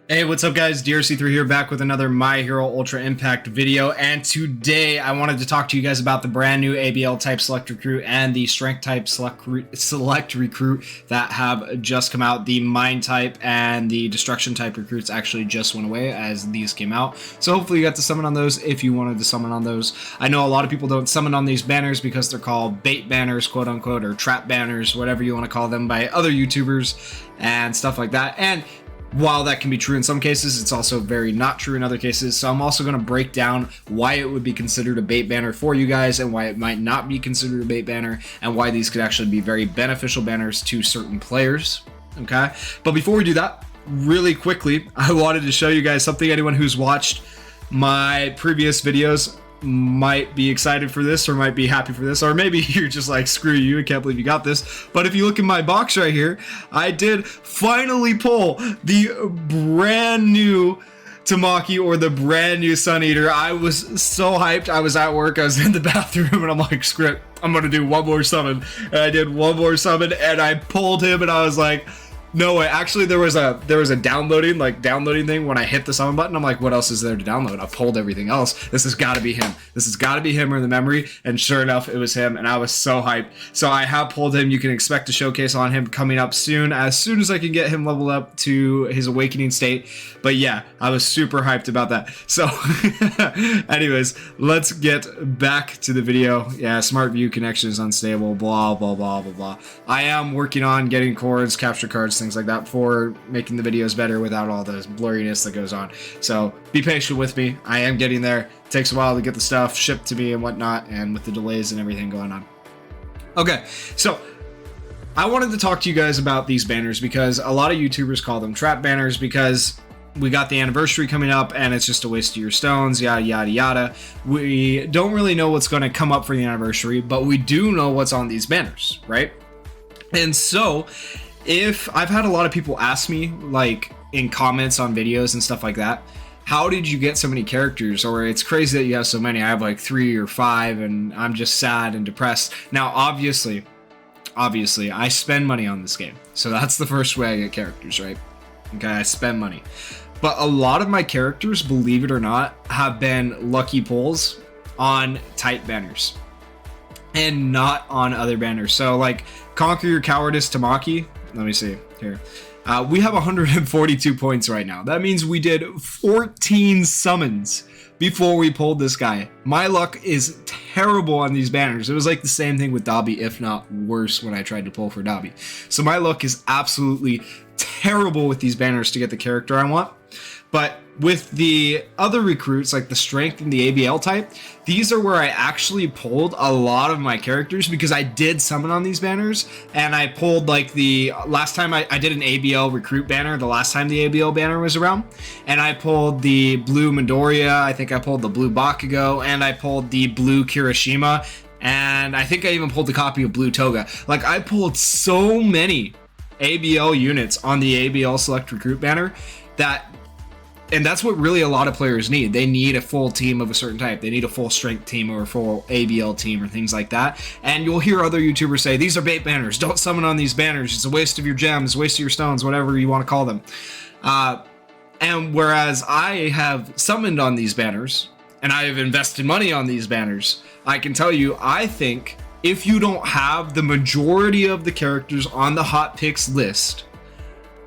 Hey, what's up guys? DRC3 here, back with another My Hero Ultra Impact video, and today I wanted to talk to you guys about the brand new ABL type select recruit and the strength type select recruit that have just come out. The mine type and the destruction type recruits actually just went away as these came out, so hopefully you got to summon on those if you wanted to summon on those. I know a lot of people don't summon on these banners because they're called bait banners, quote unquote, or trap banners, whatever you want to call them, by other YouTubers and stuff like that. And while that can be true in some cases, it's also very not true in other cases. So I'm also going to break down why it would be considered a bait banner for you guys and why it might not be considered a bait banner and why these could actually be very beneficial banners to certain players. Okay, but before we do that, really quickly, I wanted to show you guys something. Anyone who's watched my previous videos might be excited for this, or might be happy for this, or maybe you're just like, screw you, I can't believe you got this. But if you look in my box right here, I did finally pull the brand new Tamaki, or the brand new Sun Eater. I was so hyped. I was at work, I was in the bathroom, and I'm like, screw it, I'm gonna do one more summon. And I did one more summon and I pulled him, and I was like, no way. Actually, there was a downloading thing when I hit the summon button. I'm like, what else is there to download? I pulled everything else. This has got to be him. This has got to be him or the memory. And sure enough, it was him. And I was so hyped. So I have pulled him. You can expect a showcase on him coming up soon as I can get him leveled up to his awakening state. But yeah, I was super hyped about that. So anyways, let's get back to the video. Yeah, smart view connection is unstable, blah, blah, blah, blah, blah. I am working on getting cords, capture cards, things like that for making the videos better without all the blurriness that goes on. So be patient with me. I am getting there. It takes a while to get the stuff shipped to me and whatnot, and with the delays and everything going on. Okay, so I wanted to talk to you guys about these banners because a lot of YouTubers call them trap banners because we got the anniversary coming up and it's just a waste of your stones, yada yada yada. We don't really know what's going to come up for the anniversary, but we do know what's on these banners, right? And so if I've had a lot of people ask me, like in comments on videos and stuff like that, how did you get so many characters? Or it's crazy that you have so many. I have like 3 or 5 and I'm just sad and depressed. Now, obviously, I spend money on this game. So that's the first way I get characters, right? Okay, I spend money. But a lot of my characters, believe it or not, have been lucky pulls on type banners and not on other banners. So like Conquer Your Cowardice Tamaki, let me see here. We have 142 points right now. That means we did 14 summons before we pulled this guy. My luck is terrible on these banners. It was like the same thing with Dabi, if not worse, when I tried to pull for Dabi. So my luck is absolutely terrible with these banners to get the character I want. But with the other recruits, like the strength and the ABL type, these are where I actually pulled a lot of my characters because I did summon on these banners. And I pulled, like, the last time I did an ABL recruit banner, the last time the ABL banner was around, and I pulled the blue Midoriya, I think I pulled the blue Bakugo, and I pulled the blue Kirishima, and I think I even pulled the copy of blue Toga. Like, I pulled so many ABL units on the ABL select recruit banner and that's what really a lot of players need. They need a full team of a certain type. They need a full strength team or a full ABL team or things like that. And you'll hear other YouTubers say, these are bait banners. Don't summon on these banners. It's a waste of your gems, waste of your stones, whatever you want to call them. And whereas I have summoned on these banners and I have invested money on these banners, I can tell you, I think if you don't have the majority of the characters on the hot picks list,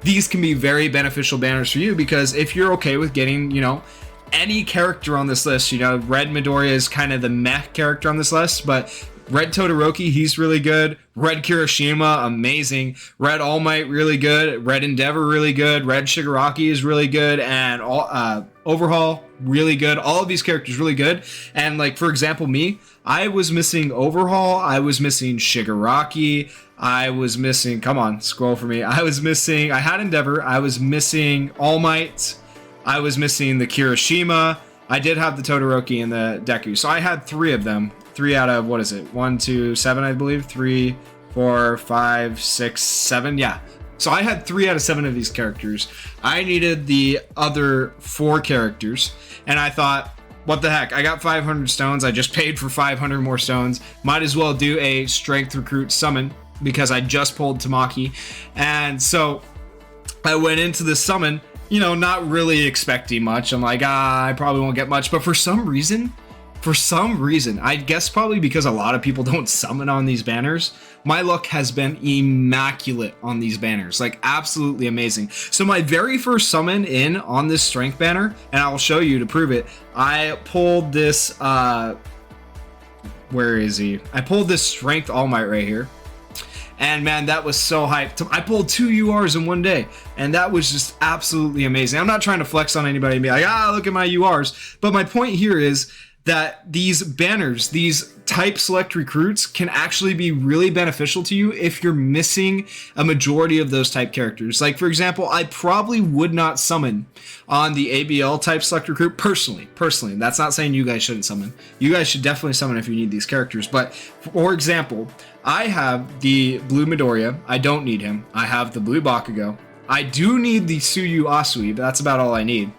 these can be very beneficial banners for you, because if you're okay with getting, you know, any character on this list, you know, Red Midoriya is kind of the meh character on this list, but Red Todoroki, he's really good. Red Kirishima, amazing. Red All Might, really good. Red Endeavor, really good. Red Shigaraki is really good. And Overhaul, really good. All of these characters really good. And like, for example, me, I was missing Overhaul. I was missing Shigaraki. I was missing, come on, scroll for me. I had Endeavor. I was missing All Might. I was missing the Kirishima. I did have the Todoroki and the Deku. So I had 3 of them. 3 out of, what is it? 1, 2, 7, I believe. 3, 4, 5, 6, 7. Yeah. So I had 3 out of 7 of these characters. I needed the other 4 characters. And I thought, what the heck? I got 500 stones. I just paid for 500 more stones. Might as well do a strength recruit summon, because I just pulled Tamaki. And so I went into this summon you know, not really expecting much. I'm like, I probably won't get much. But for some reason, I guess probably because a lot of people don't summon on these banners, my luck has been immaculate on these banners, like absolutely amazing. So my very first summon in on this strength banner, and I will show you to prove it, I pulled this, where is he? I pulled this Strength All Might right here. And man, that was so hyped. I pulled 2 URs in one day, and that was just absolutely amazing. I'm not trying to flex on anybody and be like, look at my URs. But my point here is that these banners, these type select recruits, can actually be really beneficial to you if you're missing a majority of those type characters. Like, for example, I probably would not summon on the ABL type select recruit personally. That's not saying you guys shouldn't summon. You guys should definitely summon if you need these characters. But for example, I have the blue Midoriya. I don't need him. I have the blue Bakugo. I do need the Tsuyu Asui, but that's about all I need.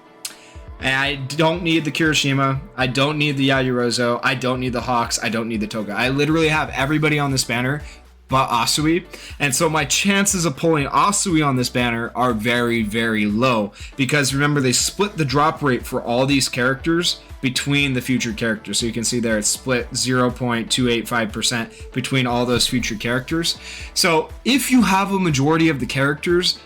And I don't need the Kirishima, I don't need the Yaoyorozu, I don't need the Hawks, I don't need the Toga. I literally have everybody on this banner but Asui, and so my chances of pulling Asui on this banner are very, very low, because remember, they split the drop rate for all these characters between the featured characters. So you can see there it's split 0.285% between all those featured characters. So if you have a majority of the characters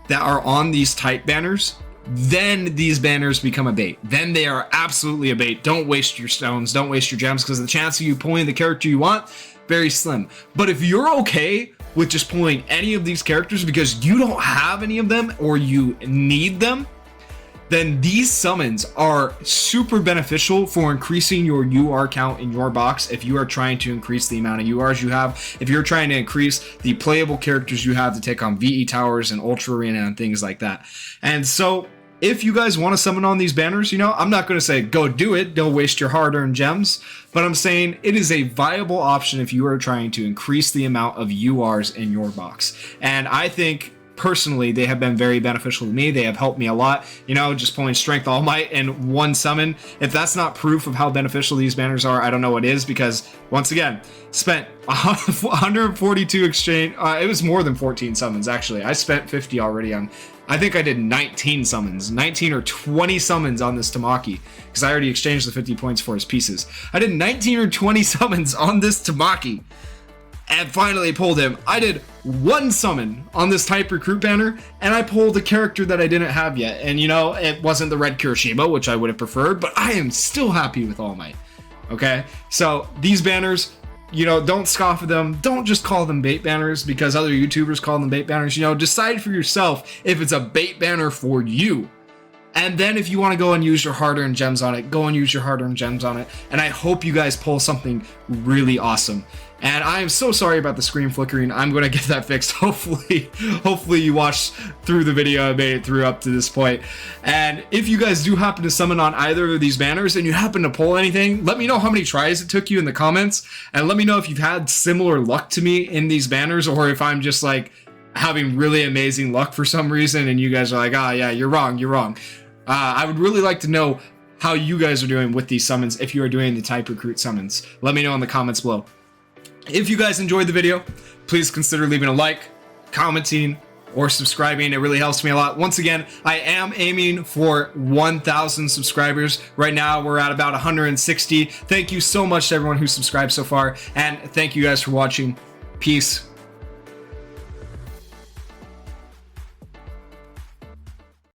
that are on these type banners, then these banners become a bait. Then they are absolutely a bait. Don't waste your stones, don't waste your gems, because the chance of you pulling the character you want, very slim. But if you're okay with just pulling any of these characters because you don't have any of them or you need them, then these summons are super beneficial for increasing your UR count in your box. If you are trying to increase the amount of URs you have, if you're trying to increase the playable characters you have to take on VE Towers and Ultra Arena and things like that. And so if you guys want to summon on these banners, you know, I'm not going to say go do it, don't waste your hard-earned gems, but I'm saying it is a viable option if you are trying to increase the amount of URs in your box. And I think personally they have been very beneficial to me. They have helped me a lot, you know, just pulling Strength All Might in one summon. If that's not proof of how beneficial these banners are, I don't know what is, because once again, spent 142 exchange, it was more than 14 summons actually. I spent 50 already on, I think I did 19 summons, 19 or 20 summons on this Tamaki, because I already exchanged the 50 points for his pieces. I did 19 or 20 summons on this Tamaki, and finally pulled him. I did one summon on this type recruit banner, and I pulled a character that I didn't have yet. And you know, it wasn't the red Kirishima, which I would have preferred, but I am still happy with All Might. Okay, so these banners, you know, don't scoff at them. Don't just call them bait banners because other YouTubers call them bait banners. You know, decide for yourself if it's a bait banner for you. And then if you want to go and use your hard-earned gems on it, go and use your hard-earned gems on it. And I hope you guys pull something really awesome. And I am so sorry about the screen flickering. I'm going to get that fixed. Hopefully you watched through the video and made it through up to this point. And if you guys do happen to summon on either of these banners and you happen to pull anything, let me know how many tries it took you in the comments. And let me know if you've had similar luck to me in these banners, or if I'm just like having really amazing luck for some reason and you guys are like, yeah, you're wrong. I would really like to know how you guys are doing with these summons if you are doing the type recruit summons. Let me know in the comments below. If you guys enjoyed the video, please consider leaving a like, commenting, or subscribing. It really helps me a lot. Once again, I am aiming for 1,000 subscribers. Right now, we're at about 160. Thank you so much to everyone who subscribed so far, and thank you guys for watching. Peace.